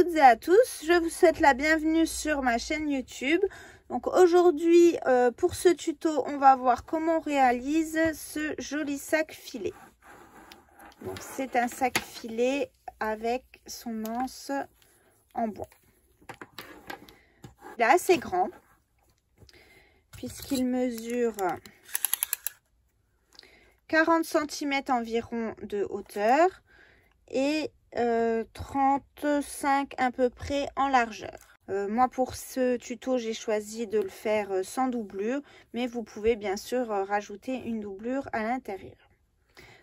toutes et à tous, je vous souhaite la bienvenue sur ma chaîne YouTube. Donc aujourd'hui, pour ce tuto, on va voir comment on réalise ce joli sac filet. Donc c'est un sac filet avec son anse en bois. Il est assez grand puisqu'il mesure 40 cm environ de hauteur et 35 à peu près en largeur. Moi pour ce tuto j'ai choisi de le faire sans doublure, mais vous pouvez bien sûr rajouter une doublure à l'intérieur.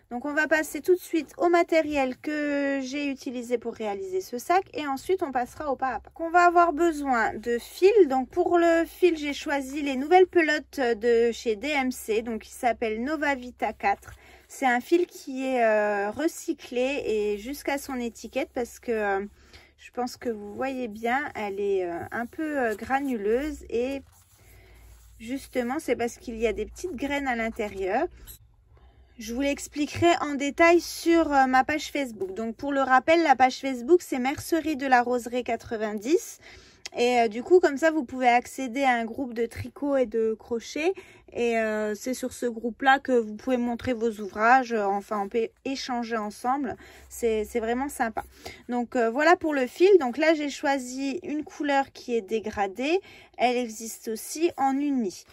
Donc on va passer tout de suite au matériel que j'ai utilisé pour réaliser ce sac et ensuite on passera au pas à pas. On va avoir besoin de fil. Donc pour le fil j'ai choisi les nouvelles pelotes de chez DMC, donc il s'appelle Nova Vita 4. C'est un fil qui est recyclé et jusqu'à son étiquette parce que je pense que vous voyez bien, elle est un peu granuleuse et justement c'est parce qu'il y a des petites graines à l'intérieur. Je vous l'expliquerai en détail sur ma page Facebook. Donc pour le rappel, la page Facebook c'est Mercerie de la Roseraie 90. Et du coup comme ça vous pouvez accéder à un groupe de tricot et de crochet. Et c'est sur ce groupe là que vous pouvez montrer vos ouvrages. Enfin on peut échanger ensemble. C'est vraiment sympa. Donc voilà pour le fil. Donc là j'ai choisi une couleur qui est dégradée. Elle existe aussi en uni.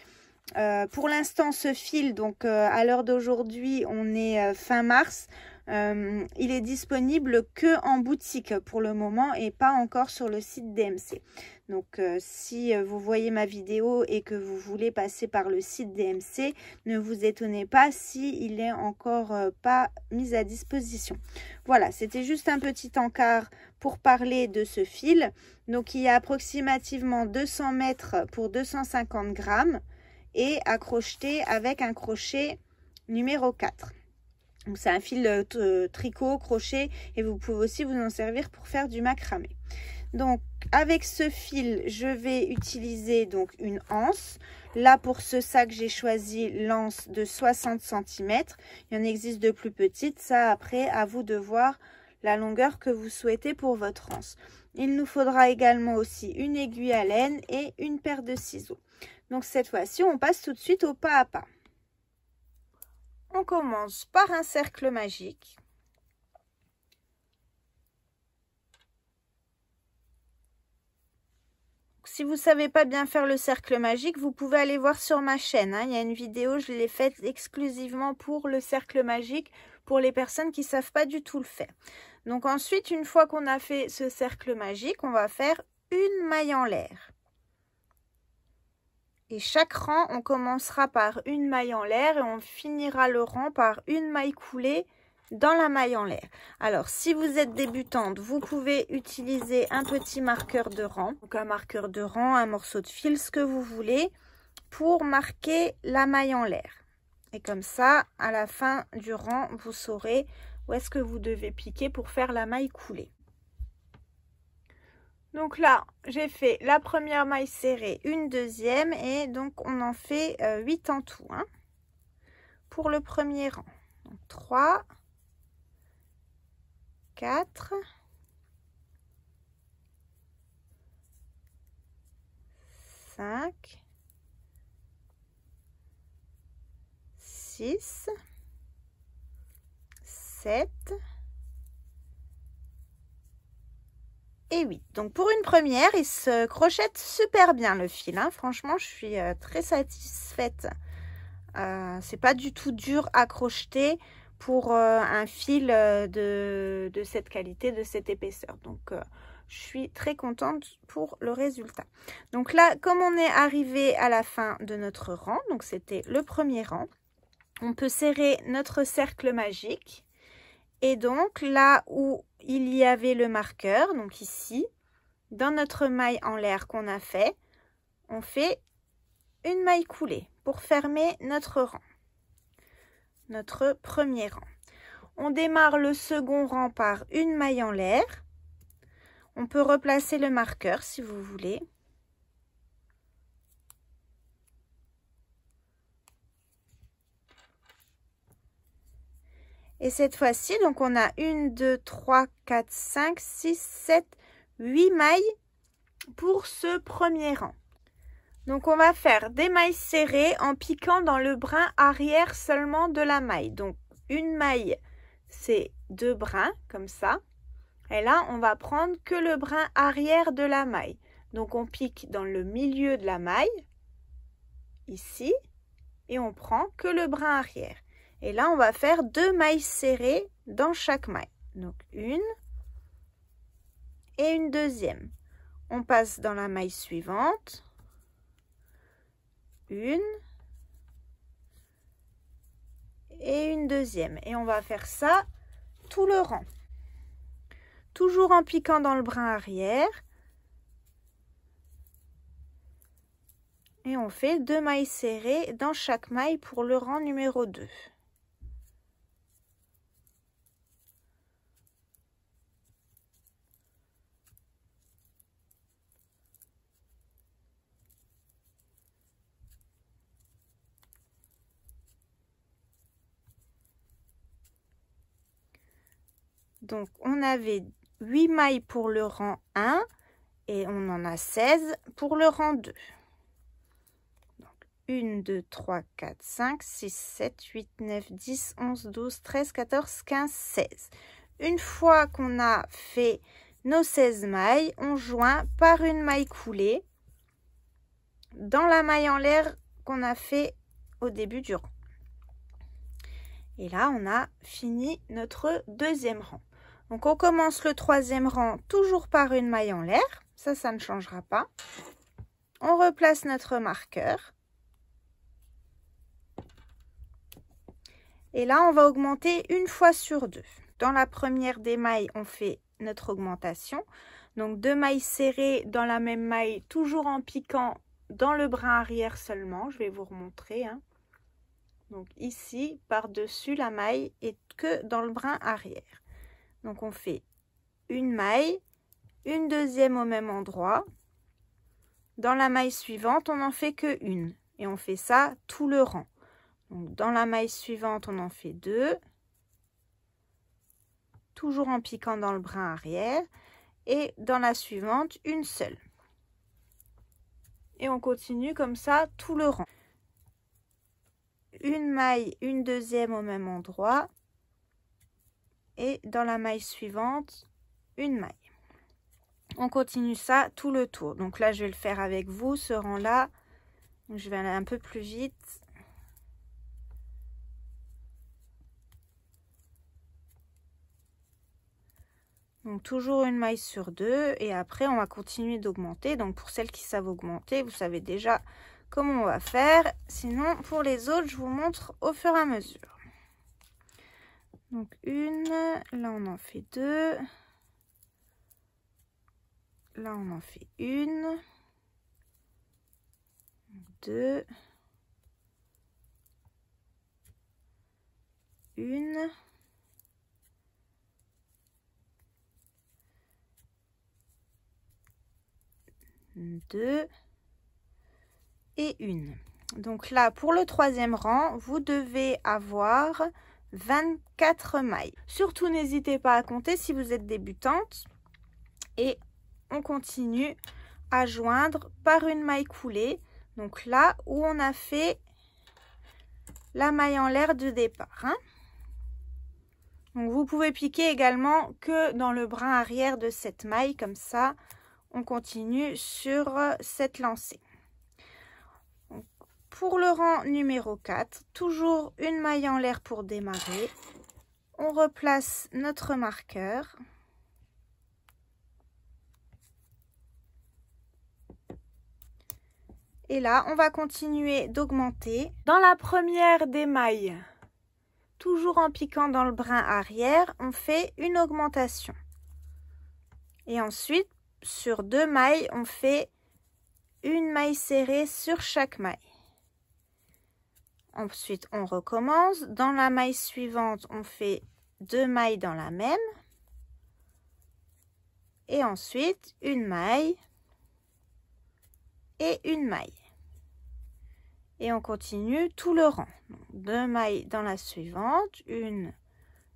Pour l'instant ce fil, donc à l'heure d'aujourd'hui on est fin mars, il est disponible que en boutique pour le moment et pas encore sur le site DMC. Donc si vous voyez ma vidéo et que vous voulez passer par le site DMC, ne vous étonnez pas si il est encore pas mis à disposition. Voilà, c'était juste un petit encart pour parler de ce fil. Donc il y a approximativement 200 mètres pour 250 grammes. Et à crocheter avec un crochet numéro 4. Donc c'est un fil tricot, crochet et vous pouvez aussi vous en servir pour faire du macramé. Donc avec ce fil, je vais utiliser donc une anse. Là pour ce sac, j'ai choisi l'anse de 60 cm. Il y en existe de plus petites. Ça après, à vous de voir la longueur que vous souhaitez pour votre anse. Il nous faudra également aussi une aiguille à laine et une paire de ciseaux. Donc cette fois-ci, on passe tout de suite au pas à pas. On commence par un cercle magique. Si vous ne savez pas bien faire le cercle magique, vous pouvez aller voir sur ma chaîne. Il y a une vidéo, je l'ai faite exclusivement pour le cercle magique, pour les personnes qui ne savent pas du tout le faire. Donc ensuite, une fois qu'on a fait ce cercle magique, on va faire une maille en l'air. Et chaque rang, on commencera par une maille en l'air et on finira le rang par une maille coulée dans la maille en l'air. Alors, si vous êtes débutante, vous pouvez utiliser un petit marqueur de rang. Donc, un marqueur de rang, un morceau de fil, ce que vous voulez, pour marquer la maille en l'air. Et comme ça, à la fin du rang, vous saurez où est-ce que vous devez piquer pour faire la maille coulée. Donc là, j'ai fait la première maille serrée, une deuxième et donc on en fait 8 en tout pour le premier rang. Donc 3, 4, 5, 6, 7, et 8. Donc pour une première, il se crochette super bien le fil. Franchement, je suis très satisfaite. C'est pas du tout dur à crocheter pour un fil de cette qualité, de cette épaisseur. Donc je suis très contente pour le résultat. Donc là, comme on est arrivé à la fin de notre rang, donc c'était le premier rang, on peut serrer notre cercle magique. Et donc là où il y avait le marqueur, donc ici, dans notre maille en l'air qu'on a fait, on fait une maille coulée pour fermer notre rang, notre premier rang. On démarre le second rang par une maille en l'air. On peut replacer le marqueur si vous voulez. Et cette fois-ci, donc on a 1, 2, 3, 4, 5, 6, 7, 8 mailles pour ce premier rang. Donc on va faire des mailles serrées en piquant dans le brin arrière seulement de la maille. Donc une maille, c'est 2 brins comme ça. Et là, on va prendre que le brin arrière de la maille. Donc on pique dans le milieu de la maille, ici, et on prend que le brin arrière. Et là, on va faire 2 mailles serrées dans chaque maille. Donc une et une deuxième. On passe dans la maille suivante. Une et une deuxième. Et on va faire ça tout le rang. Toujours en piquant dans le brin arrière. Et on fait 2 mailles serrées dans chaque maille pour le rang numéro 2. Donc, on avait 8 mailles pour le rang 1 et on en a 16 pour le rang 2. Donc, 1, 2, 3, 4, 5, 6, 7, 8, 9, 10, 11, 12, 13, 14, 15, 16. Une fois qu'on a fait nos 16 mailles, on joint par une maille coulée dans la maille en l'air qu'on a fait au début du rang. Et là, on a fini notre deuxième rang. Donc, on commence le troisième rang toujours par une maille en l'air. Ça ne changera pas. On replace notre marqueur. Et là, on va augmenter une fois sur 2. Dans la première des mailles, on fait notre augmentation. Donc, 2 mailles serrées dans la même maille, toujours en piquant dans le brin arrière seulement. Je vais vous remontrer. Donc, ici, par-dessus la maille et que dans le brin arrière. Donc, on fait une maille, une deuxième au même endroit. Dans la maille suivante, on n'en fait que une. Et on fait ça tout le rang. Donc, dans la maille suivante, on en fait 2. Toujours en piquant dans le brin arrière. Et dans la suivante, une seule. Et on continue comme ça tout le rang. Une maille, une deuxième au même endroit. Et dans la maille suivante, une maille. On continue ça tout le tour. Donc là, je vais le faire avec vous, ce rang-là. Je vais aller un peu plus vite. Donc toujours une maille sur 2 et après on va continuer d'augmenter. Donc pour celles qui savent augmenter, vous savez déjà comment on va faire. Sinon pour les autres, je vous montre au fur et à mesure. Donc une, là on en fait 2. Là on en fait une, 2, une, 2 et une. Donc là, pour le troisième rang, vous devez avoir 24 mailles. Surtout, n'hésitez pas à compter si vous êtes débutante. Et on continue à joindre par une maille coulée. Donc là où on a fait la maille en l'air de départ. Donc vous pouvez piquer également que dans le brin arrière de cette maille. Comme ça, on continue sur cette lancée. Donc, pour le rang numéro 4, toujours une maille en l'air pour démarrer. On replace notre marqueur. Et là, on va continuer d'augmenter. Dans la première des mailles, toujours en piquant dans le brin arrière, on fait une augmentation. Et ensuite, sur 2 mailles, on fait une maille serrée sur chaque maille. Ensuite, on recommence. Dans la maille suivante, on fait 2 mailles dans la même. Et ensuite, une maille et une maille. Et on continue tout le rang. Donc, 2 mailles dans la suivante, une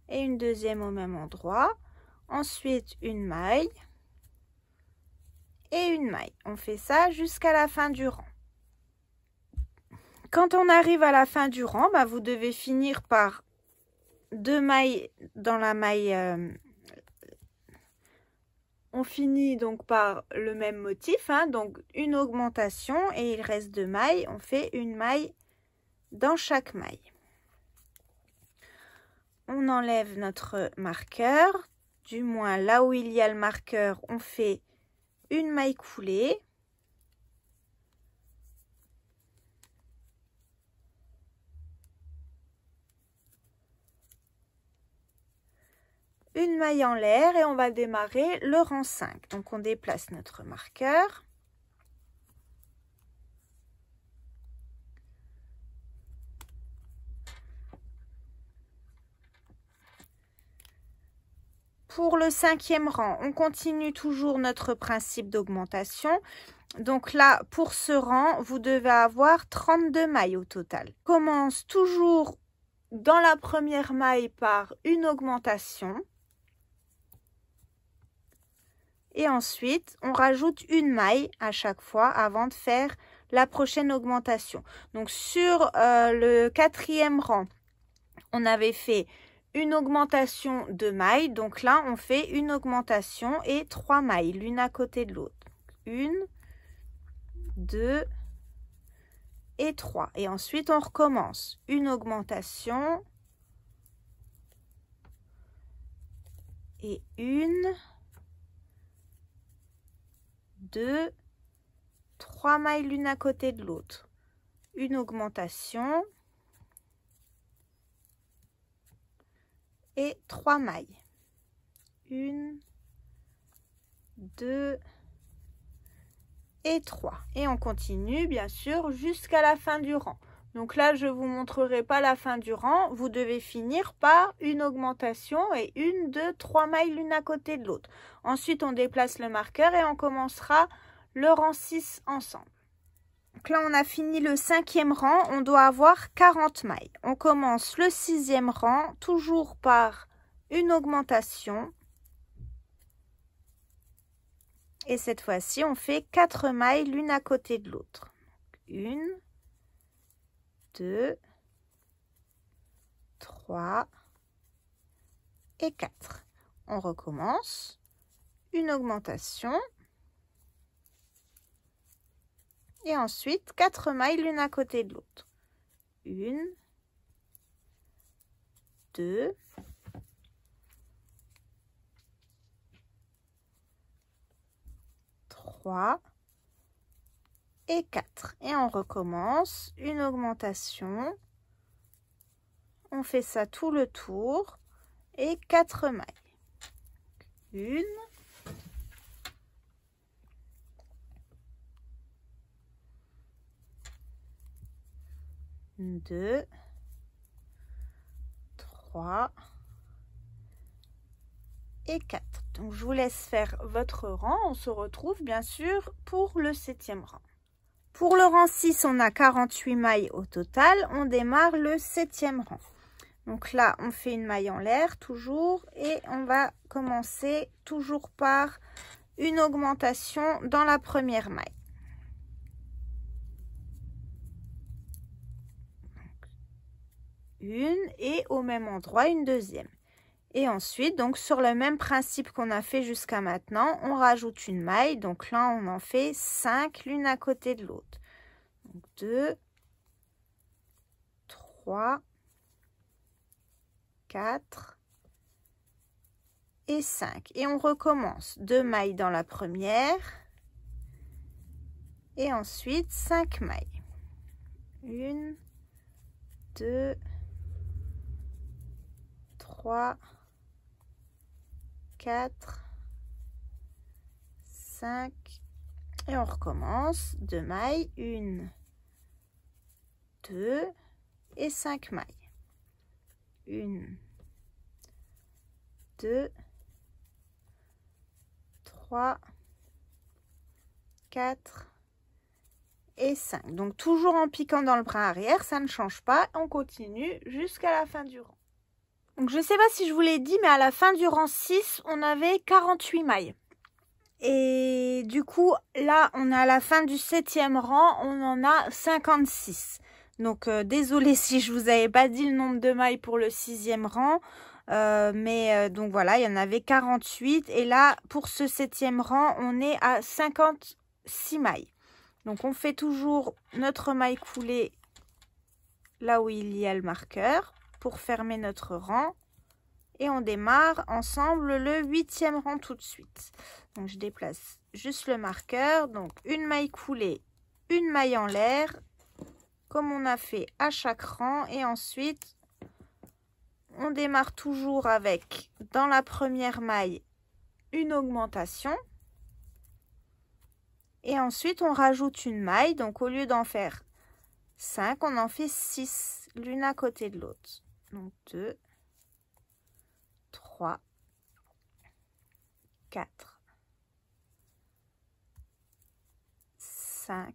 et une deuxième au même endroit. Ensuite, une maille et une maille. On fait ça jusqu'à la fin du rang. Quand on arrive à la fin du rang, bah, vous devez finir par 2 mailles dans la maille. On finit donc par le même motif, hein, donc une augmentation et il reste 2 mailles. On fait une maille dans chaque maille. On enlève notre marqueur, du moins là où il y a le marqueur, on fait une maille coulée. Une maille en l'air et on va démarrer le rang 5. Donc on déplace notre marqueur. Pour le 5e rang, on continue toujours notre principe d'augmentation. Donc là, pour ce rang, vous devez avoir 32 mailles au total. On commence toujours dans la première maille par une augmentation. Et ensuite, on rajoute une maille à chaque fois avant de faire la prochaine augmentation. Donc sur le 4e rang, on avait fait une augmentation de mailles. Donc là, on fait une augmentation et 3 mailles, l'une à côté de l'autre. 1, 2 et 3. Et ensuite, on recommence. Une augmentation et 1, 2, 3 mailles l'une à côté de l'autre. Une augmentation et 3 mailles. 1, 2 et 3. Et on continue bien sûr jusqu'à la fin du rang. Donc là, je ne vous montrerai pas la fin du rang. Vous devez finir par une augmentation et 1, 2, 3 mailles l'une à côté de l'autre. Ensuite, on déplace le marqueur et on commencera le rang 6 ensemble. Donc là, on a fini le 5e rang. On doit avoir 40 mailles. On commence le 6e rang, toujours par une augmentation. Et cette fois-ci, on fait 4 mailles l'une à côté de l'autre. 1, 2, 3 et 4. On recommence. Une augmentation. Et ensuite, 4 mailles l'une à côté de l'autre. 1, 2, 3 et 4. Et on recommence. Une augmentation. On fait ça tout le tour. Et 4 mailles. 1, 2, 3 et 4. Donc je vous laisse faire votre rang. On se retrouve bien sûr pour le 7e rang. Pour le rang 6, on a 48 mailles au total. On démarre le 7e rang. Donc là, on fait une maille en l'air toujours et on va commencer toujours par une augmentation dans la première maille. Une et au même endroit une deuxième. Et ensuite, donc sur le même principe qu'on a fait jusqu'à maintenant, on rajoute une maille. Donc là, on en fait 5 l'une à côté de l'autre. 2, 3, 4 et 5. Et on recommence 2 mailles dans la première. Et ensuite 5 mailles. 1, 2, 3, 4, 5 et on recommence 2 mailles, 1, 2 et 5 mailles. 1, 2, 3, 4 et 5. Donc toujours en piquant dans le bras arrière, ça ne change pas. On continue jusqu'à la fin du rang. Donc je ne sais pas si je vous l'ai dit, mais à la fin du rang 6, on avait 48 mailles. Et du coup, là, on est à la fin du 7e rang, on en a 56. Donc, désolée si je vous avais pas dit le nombre de mailles pour le 6e rang. Donc voilà, il y en avait 48. Et là, pour ce 7e rang, on est à 56 mailles. Donc, on fait toujours notre maille coulée là où il y a le marqueur pour fermer notre rang. Et on démarre ensemble le 8e rang tout de suite. Donc, je déplace juste le marqueur. Donc, une maille coulée, une maille en l'air, comme on a fait à chaque rang. Et ensuite, on démarre toujours avec, dans la première maille, une augmentation. Et ensuite, on rajoute une maille. Donc, au lieu d'en faire 5, on en fait 6, l'une à côté de l'autre. Donc, 2, 3, 4, 5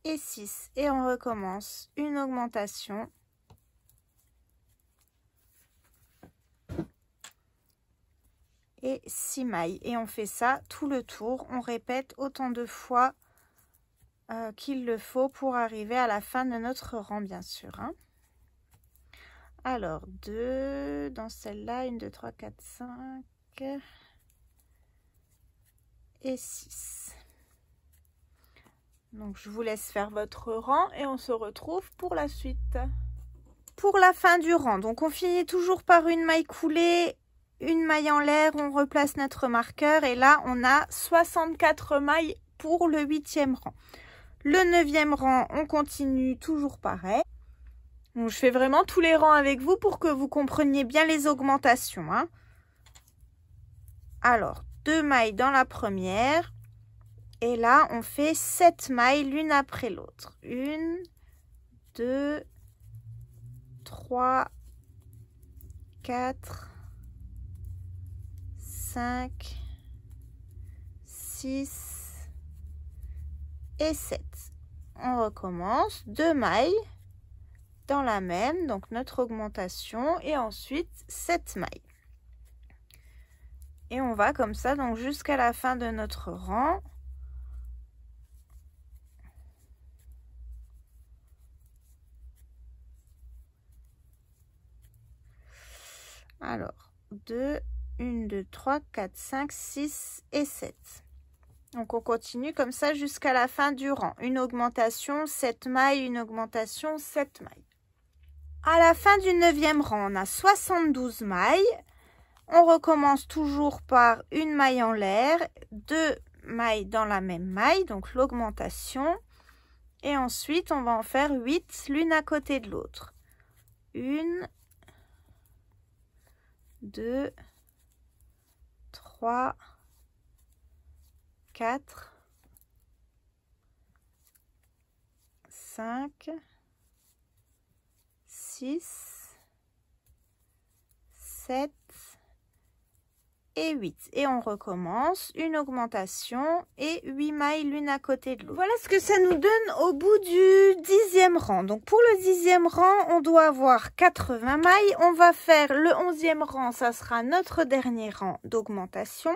et 6. Et on recommence une augmentation. Et 6 mailles. Et on fait ça tout le tour. On répète autant de fois qu'il le faut pour arriver à la fin de notre rang, bien sûr. Hein. Alors, 2 dans celle-là, 1, 2, 3, 4, 5 et 6. Donc, je vous laisse faire votre rang et on se retrouve pour la suite. Pour la fin du rang, donc on finit toujours par une maille coulée, une maille en l'air, on replace notre marqueur et là, on a 64 mailles pour le 8e rang. Le 9e rang, on continue toujours pareil. Donc, je fais vraiment tous les rangs avec vous pour que vous compreniez bien les augmentations. Hein. Alors, 2 mailles dans la première. Et là, on fait 7 mailles l'une après l'autre. 1, 2, 3, 4, 5, 6 et 7. On recommence. 2 mailles dans la même, donc notre augmentation, et ensuite 7 mailles. Et on va comme ça, donc jusqu'à la fin de notre rang. Alors, 2, 1, 2, 3, 4, 5, 6 et 7. Donc, on continue comme ça jusqu'à la fin du rang. Une augmentation, 7 mailles, une augmentation, 7 mailles. À la fin du 9e rang, on a 72 mailles. On recommence toujours par une maille en l'air, 2 mailles dans la même maille, donc l'augmentation. Et ensuite, on va en faire 8 l'une à côté de l'autre. 1, 2, 3, 4, 5, 6, 7 et 8. Et on recommence une augmentation et 8 mailles l'une à côté de l'autre. Voilà ce que ça nous donne au bout du 10e rang. Donc pour le 10e rang, on doit avoir 80 mailles. On va faire le 11e rang, ça sera notre dernier rang d'augmentation.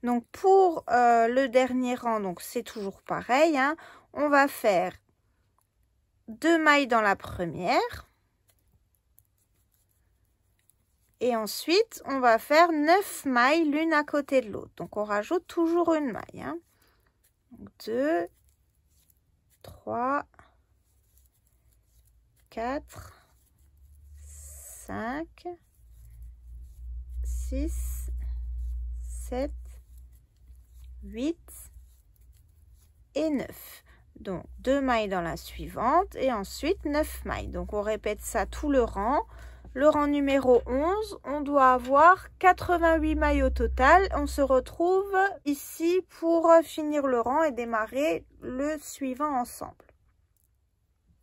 Donc pour le dernier rang, donc c'est toujours pareil. Hein, on va faire 2 mailles dans la première. Et ensuite, on va faire 9 mailles l'une à côté de l'autre. Donc, on rajoute toujours une maille. Hein. Donc, 2, 3, 4, 5, 6, 7, 8 et 9. Donc, 2 mailles dans la suivante et ensuite 9 mailles. Donc, on répète ça tout le rang. Le rang numéro 11, on doit avoir 88 mailles au total. On se retrouve ici pour finir le rang et démarrer le suivant ensemble.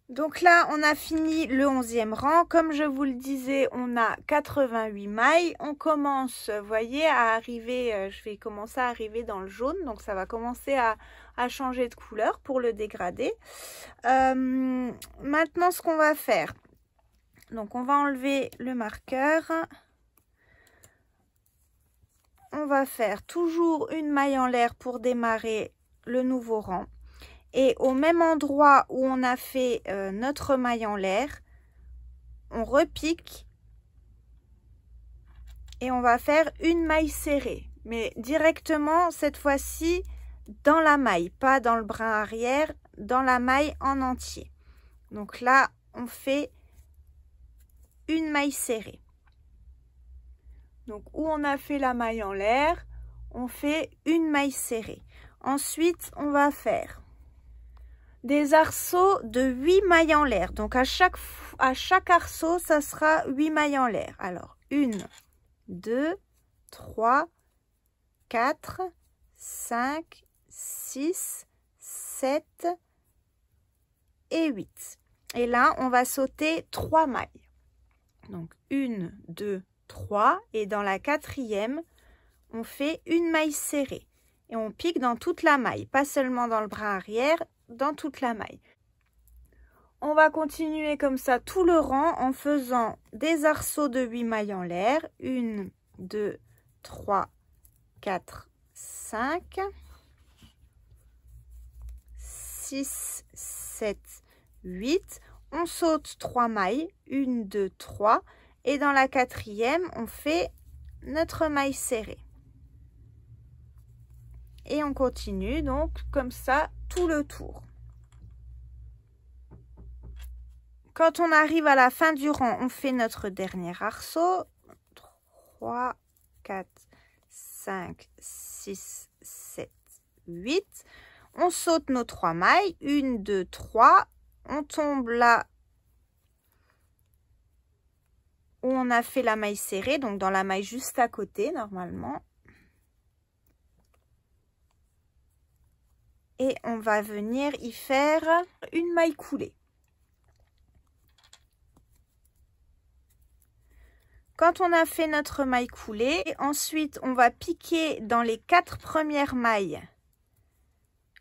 Donc là, on a fini le 11e rang. Comme je vous le disais, on a 88 mailles. On commence, vous voyez, à arriver, je vais commencer à arriver dans le jaune. Donc ça va commencer à changer de couleur pour le dégrader. Maintenant, ce qu'on va faire... Donc, on va enlever le marqueur. on va faire toujours une maille en l'air pour démarrer le nouveau rang. Et au même endroit où on a fait notre maille en l'air, on repique et on va faire une maille serrée. Mais directement, cette fois-ci, dans la maille, pas dans le brin arrière, dans la maille en entier. Donc là, on fait une maille serrée. Donc où on a fait la maille en l'air, on fait une maille serrée. Ensuite, on va faire des arceaux de 8 mailles en l'air. Donc à chaque arceau, ça sera 8 mailles en l'air. Alors 1, 2, 3, 4, 5, 6, 7 et 8. Et là, on va sauter 3 mailles. Donc 1, 2, 3. Et dans la quatrième, on fait une maille serrée. Et on pique dans toute la maille, pas seulement dans le brin arrière, dans toute la maille. On va continuer comme ça tout le rang en faisant des arceaux de 8 mailles en l'air. 1, 2, 3, 4, 5, 6, 7, 8. On saute 3 mailles, 1, 2, 3. Et dans la quatrième, on fait notre maille serrée. Et on continue donc comme ça tout le tour. Quand on arrive à la fin du rang, on fait notre dernier arceau. 3, 4, 5, 6, 7, 8. On saute nos 3 mailles. 1, 2, 3. On tombe là où on a fait la maille serrée, donc dans la maille juste à côté normalement. Et on va venir y faire une maille coulée. Quand on a fait notre maille coulée, ensuite on va piquer dans les 4 premières mailles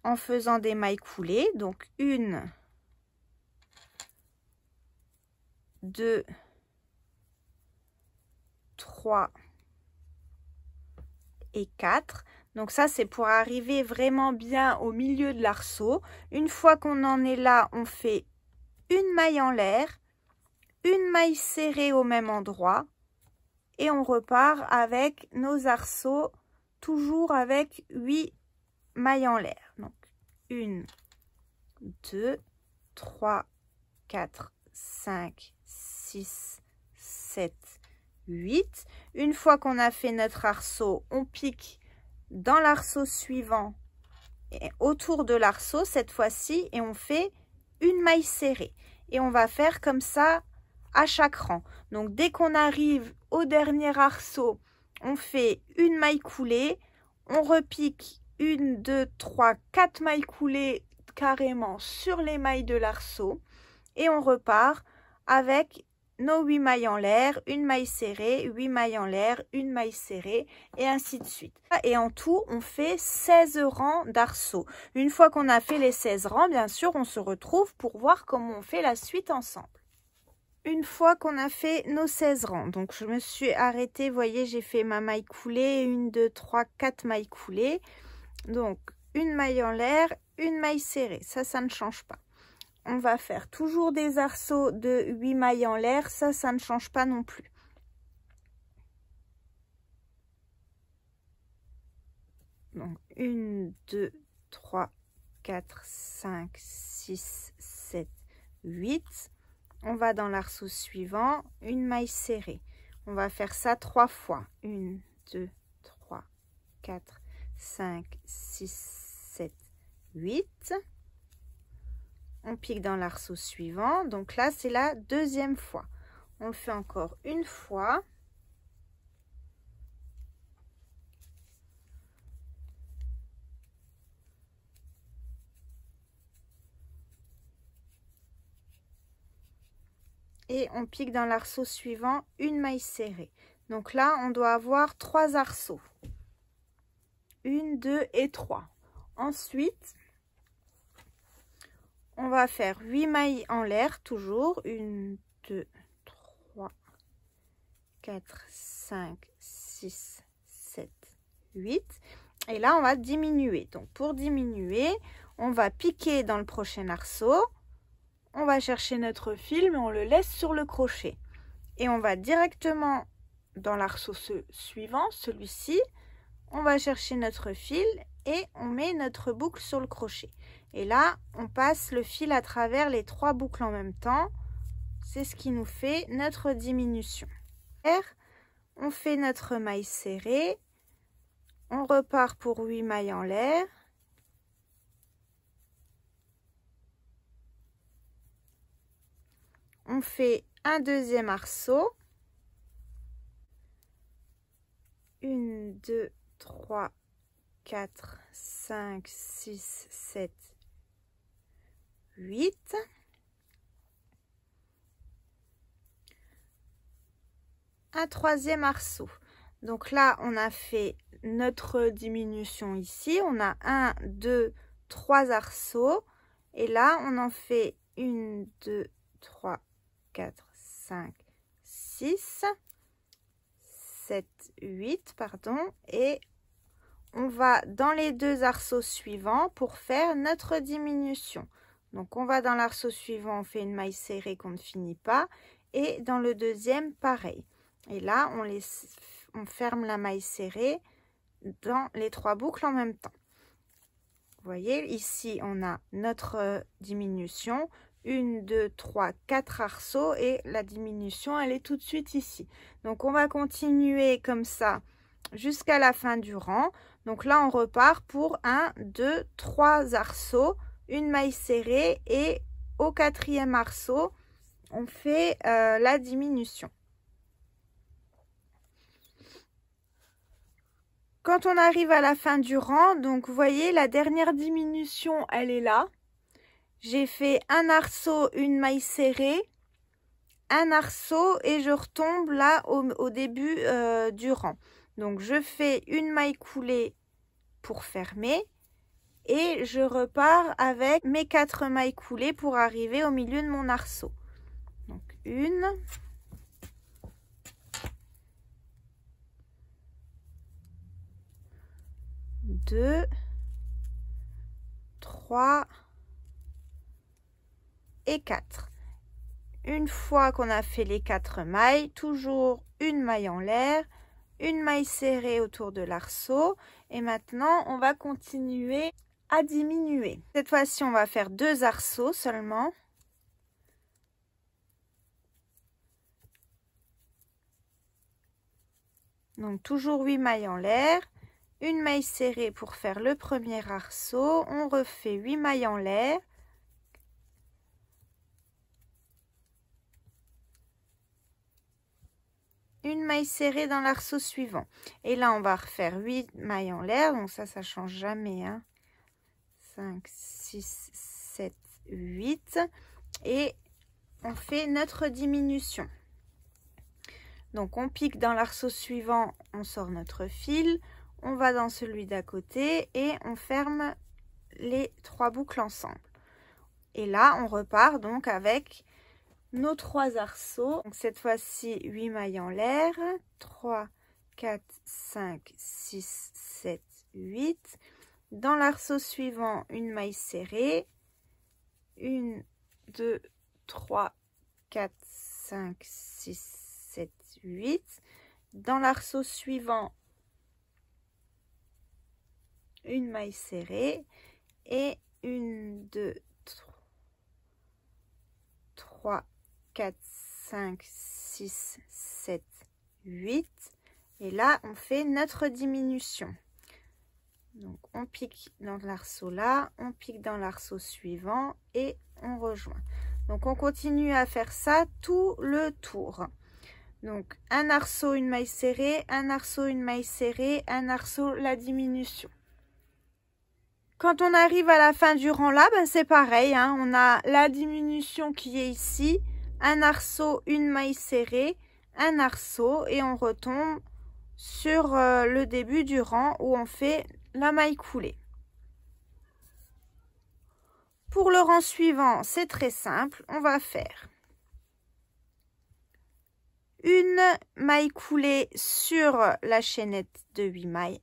en faisant des mailles coulées. Donc 1, 2, 3 et 4. Donc ça, c'est pour arriver vraiment bien au milieu de l'arceau. Une fois qu'on en est là, on fait une maille en l'air, une maille serrée au même endroit et on repart avec nos arceaux, toujours avec 8 mailles en l'air. Donc 1, 2, 3, 4, 5, 6, 7, 8. Une fois qu'on a fait notre arceau, on pique dans l'arceau suivant et autour de l'arceau cette fois-ci et on fait une maille serrée. Et on va faire comme ça à chaque rang. Donc dès qu'on arrive au dernier arceau, on fait une maille coulée, on repique 1, 2, 3, 4 mailles coulées carrément sur les mailles de l'arceau et on repart avec nos 8 mailles en l'air, une maille serrée, 8 mailles en l'air, une maille serrée et ainsi de suite. Et en tout, on fait 16 rangs d'arceaux. Une fois qu'on a fait les 16 rangs, bien sûr, on se retrouve pour voir comment on fait la suite ensemble. Une fois qu'on a fait nos 16 rangs, donc je me suis arrêtée, vous voyez, j'ai fait ma maille coulée, 1, 2, 3, 4 mailles coulées. Donc, une maille en l'air, une maille serrée, ça ne change pas. On va faire toujours des arceaux de 8 mailles en l'air, ça ne change pas non plus. Donc 1, 2, 3, 4, 5, 6, 7, 8. On va dans l'arceau suivant, une maille serrée. On va faire ça 3 fois. 1, 2, 3, 4, 5, 6, 7, 8. On pique dans l'arceau suivant. Donc là, c'est la deuxième fois. On le fait encore une fois. Et on pique dans l'arceau suivant une maille serrée. Donc là, on doit avoir 3 arceaux. 1, 2 et 3. Ensuite, on va faire 8 mailles en l'air toujours. 1, 2, 3, 4, 5, 6, 7, 8. Et là, on va diminuer. Donc, pour diminuer, on va piquer dans le prochain arceau. On va chercher notre fil, mais on le laisse sur le crochet. Et on va directement dans l'arceau suivant, celui-ci. On va chercher notre fil et on met notre boucle sur le crochet. Et là, on passe le fil à travers les 3 boucles en même temps. C'est ce qui nous fait notre diminution. On fait notre maille serrée. On repart pour 8 mailles en l'air. On fait un deuxième arceau. 1, 2, 3, 4, 5, 6, 7, 8. Un troisième arceau. Donc là, on a fait notre diminution ici. On a 1, 2, 3 arceaux. Et là, on en fait 1, 2, 3, 4, 5, 6, 7, 8, pardon. Et on va dans les 2 arceaux suivants pour faire notre diminution. Donc, on va dans l'arceau suivant, on fait une maille serrée qu'on ne finit pas. Et dans le deuxième, pareil. Et là, on ferme la maille serrée dans les 3 boucles en même temps. Vous voyez, ici, on a notre diminution. 1, 2, 3, 4 arceaux et la diminution, elle est tout de suite ici. Donc, on va continuer comme ça jusqu'à la fin du rang. Donc là, on repart pour 1, 2, 3 arceaux, une maille serrée et au 4e arceau, on fait la diminution. Quand on arrive à la fin du rang, donc vous voyez, la dernière diminution, elle est là. J'ai fait un arceau, une maille serrée, un arceau et je retombe là au début du rang. Donc, je fais une maille coulée pour fermer et je repars avec mes 4 mailles coulées pour arriver au milieu de mon arceau. Donc, 1, 2, 3 et 4. Une fois qu'on a fait les 4 mailles, toujours une maille en l'air, une maille serrée autour de l'arceau et maintenant on va continuer à diminuer. Cette fois-ci, on va faire 2 arceaux seulement. Donc toujours 8 mailles en l'air, une maille serrée pour faire le premier arceau, on refait 8 mailles en l'air. Une maille serrée dans l'arceau suivant. Et là, on va refaire 8 mailles en l'air. Donc ça change jamais. Hein. 5, 6, 7, 8. Et on fait notre diminution. Donc, on pique dans l'arceau suivant, on sort notre fil. On va dans celui d'à côté et on ferme les 3 boucles ensemble. Et là, on repart donc avec nos 3 arceaux. Donc cette fois-ci, 8 mailles en l'air. 3, 4, 5, 6, 7, 8. Dans l'arceau suivant, une maille serrée. 1, 2, 3, 4, 5, 6, 7, 8. Dans l'arceau suivant, une maille serrée. Et 1, 2, 3, 4, 5, 6, 7, 8. Et là, on fait notre diminution. Donc, on pique dans l'arceau là, on pique dans l'arceau suivant et on rejoint. Donc, on continue à faire ça tout le tour. Donc, un arceau, une maille serrée, un arceau, une maille serrée, un arceau, la diminution. Quand on arrive à la fin du rang là, ben c'est pareil. Hein, on a la diminution qui est ici. Un arceau, une maille serrée, un arceau et on retombe sur le début du rang où on fait la maille coulée. Pour le rang suivant, c'est très simple. On va faire une maille coulée sur la chaînette de 8 mailles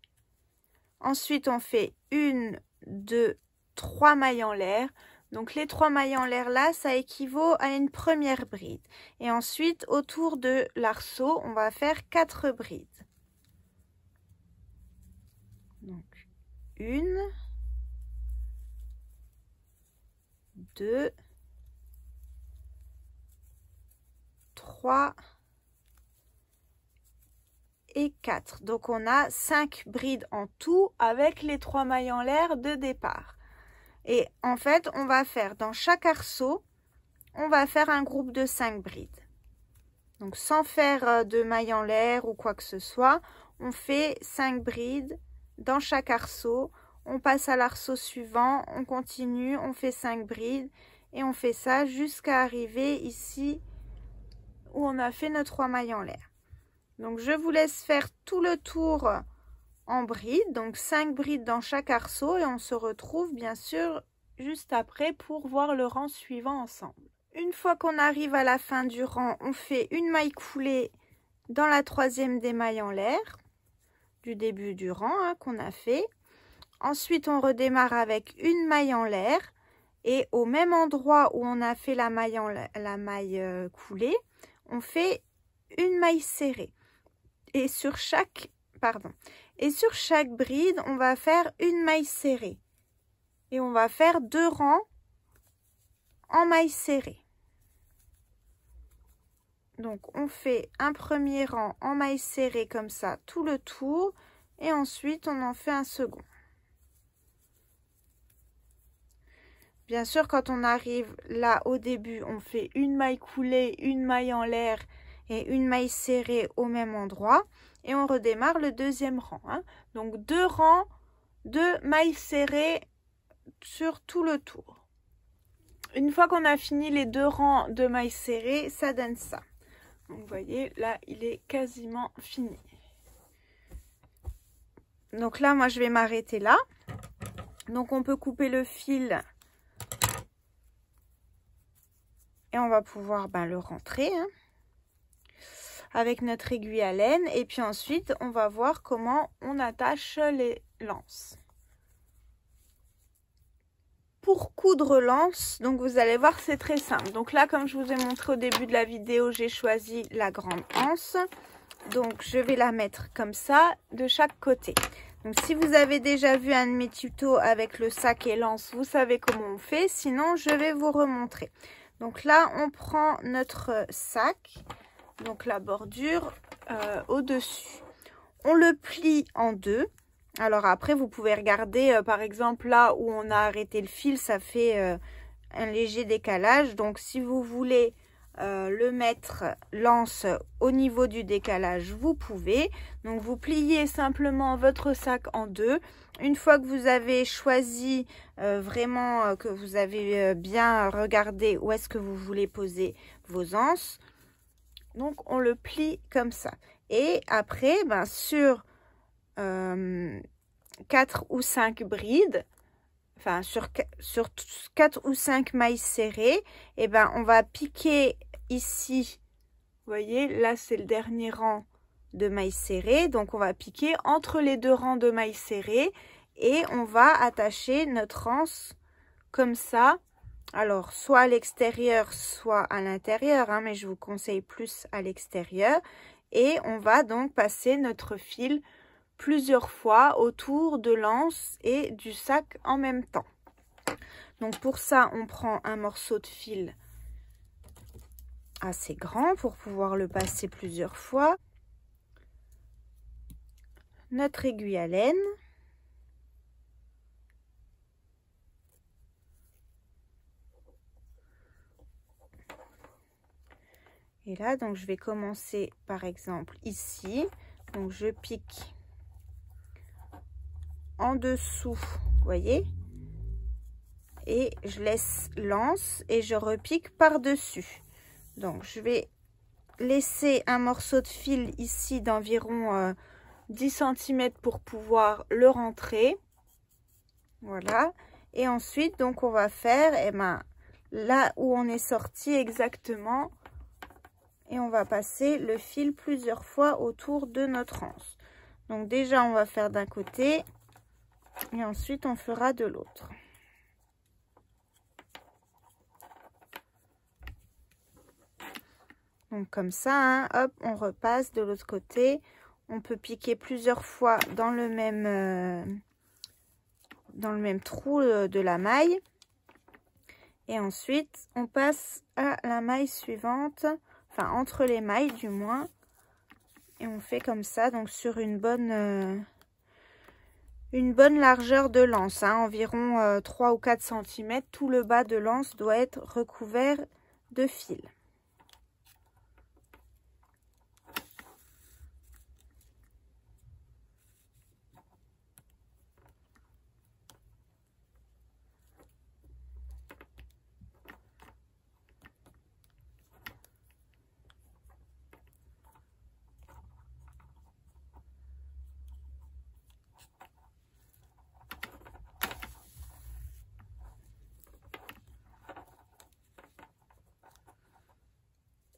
Ensuite, on fait 1, 2, 3 mailles en l'air. Donc, les 3 mailles en l'air là, ça équivaut à une première bride. Et ensuite, autour de l'arceau, on va faire 4 brides. Donc, 1, 2, 3 et 4. Donc, on a 5 brides en tout avec les 3 mailles en l'air de départ. Et en fait, on va faire dans chaque arceau, on va faire un groupe de 5 brides. Donc, sans faire de mailles en l'air ou quoi que ce soit, on fait 5 brides dans chaque arceau. On passe à l'arceau suivant, on continue, on fait 5 brides et on fait ça jusqu'à arriver ici où on a fait nos 3 mailles en l'air. Donc, je vous laisse faire tout le tour en brides, donc 5 brides dans chaque arceau et on se retrouve bien sûr juste après pour voir le rang suivant ensemble. Une fois qu'on arrive à la fin du rang, on fait une maille coulée dans la 3e des mailles en l'air du début du rang qu'on a fait. Ensuite, on redémarre avec une maille en l'air et au même endroit où on a fait la maille coulée, on fait une maille serrée. Et sur chaque bride, on va faire une maille serrée. Et on va faire 2 rangs en maille serrée. Donc, on fait un premier rang en maille serrée comme ça, tout le tour. Et ensuite, on en fait un second. Bien sûr, quand on arrive là au début, on fait une maille coulée, une maille en l'air et une maille serrée au même endroit. Et on redémarre le 2e rang. Donc, 2 rangs de mailles serrées sur tout le tour. Une fois qu'on a fini les 2 rangs de mailles serrées, ça donne ça. Donc, vous voyez, là, il est quasiment fini. Donc là, moi, je vais m'arrêter là. Donc, on peut couper le fil et on va pouvoir le rentrer avec notre aiguille à laine. Et puis ensuite, on va voir comment on attache les lances. Pour coudre lance, donc vous allez voir, c'est très simple. Donc là, comme je vous ai montré au début de la vidéo, j'ai choisi la grande anse. Donc, je vais la mettre comme ça, de chaque côté. Donc, si vous avez déjà vu un de mes tutos avec le sac et l'anse, vous savez comment on fait. Sinon, je vais vous remontrer. Donc là, on prend notre sac, donc la bordure au-dessus. On le plie en 2. Alors après, vous pouvez regarder, par exemple, là où on a arrêté le fil, ça fait un léger décalage. Donc, si vous voulez le mettre l'anse au niveau du décalage, vous pouvez. Donc, vous pliez simplement votre sac en 2. Une fois que vous avez choisi vraiment, que vous avez bien regardé où est-ce que vous voulez poser vos anses, donc on le plie comme ça. Et après, sur 4 ou 5 brides, enfin sur 4 ou 5 mailles serrées, et on va piquer ici, vous voyez, là c'est le dernier rang de mailles serrées, donc on va piquer entre les 2 rangs de mailles serrées et on va attacher notre anse comme ça. Alors, soit à l'extérieur, soit à l'intérieur, mais je vous conseille plus à l'extérieur. Et on va donc passer notre fil plusieurs fois autour de l'anse et du sac en même temps. Donc, pour ça, on prend un morceau de fil assez grand pour pouvoir le passer plusieurs fois. Notre aiguille à laine. Et là, donc, je vais commencer par exemple ici. Donc, je pique en dessous, vous voyez. Et je laisse l'anse et je repique par-dessus. Donc, je vais laisser un morceau de fil ici d'environ 10 cm pour pouvoir le rentrer. Voilà. Et ensuite, donc, on va faire, là où on est sorti exactement. Et on va passer le fil plusieurs fois autour de notre anse. Donc déjà, on va faire d'un côté. Et ensuite, on fera de l'autre. Donc comme ça, hein, hop, on repasse de l'autre côté. On peut piquer plusieurs fois dans le même trou de la maille. Et ensuite, on passe à la maille suivante, enfin entre les mailles du moins. Et on fait comme ça, donc sur une bonne largeur de lance, hein, environ 3 ou 4 cm. Tout le bas de lance doit être recouvert de fil.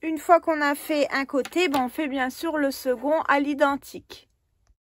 Une fois qu'on a fait un côté, ben on fait bien sûr le second à l'identique.